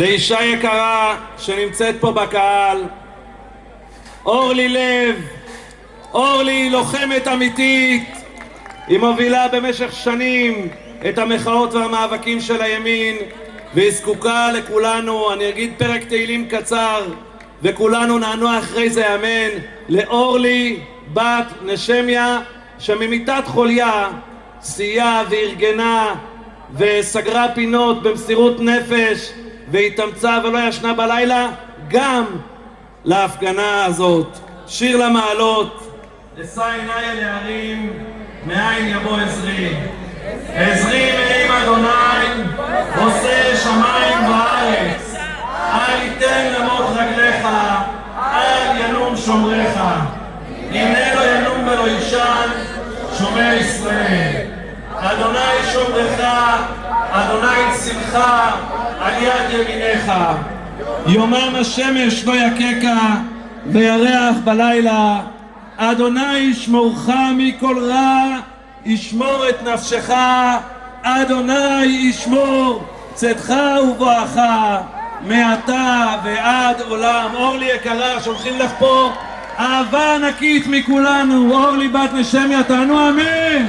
לאישה יקרה שנמצאת פה בקהל, אורלי לב. אורלי היא לוחמת אמיתית, היא מובילה במשך שנים את המחאות והמאבקים של הימין, והיא זקוקה לכולנו. אני אגיד פרק תהילים קצר וכולנו נענו אחרי זה אמן. לאורלי בת נשמיה שממיטת חוליה סייעה וארגנה וסגרה פינות במסירות נפש והתאמצה ולא ישנה בלילה גם להפגנה הזאת. שיר למעלות, אשא עיניי אל ההרים מאין יבוא עזרי. עזרי מעם אדוני עושה שמיים וארץ. אל ייתן למוט רגליך, אל ינום שומריך. הנה לא ינום ולא יישן שומר ישראל. אדוני שומרך, אדוני צילך על יד ימינך. יומם השמש לא יככה וירח בלילה. אדוני ישמורך מכל רע, ישמור את נפשך. אדוני ישמור צאתך ובואך מעתה ועד עולם. אורלי יקרה, שולחים לך פה אהבה ענקית מכולנו. אורלי בת נשמיה, תענו אמן.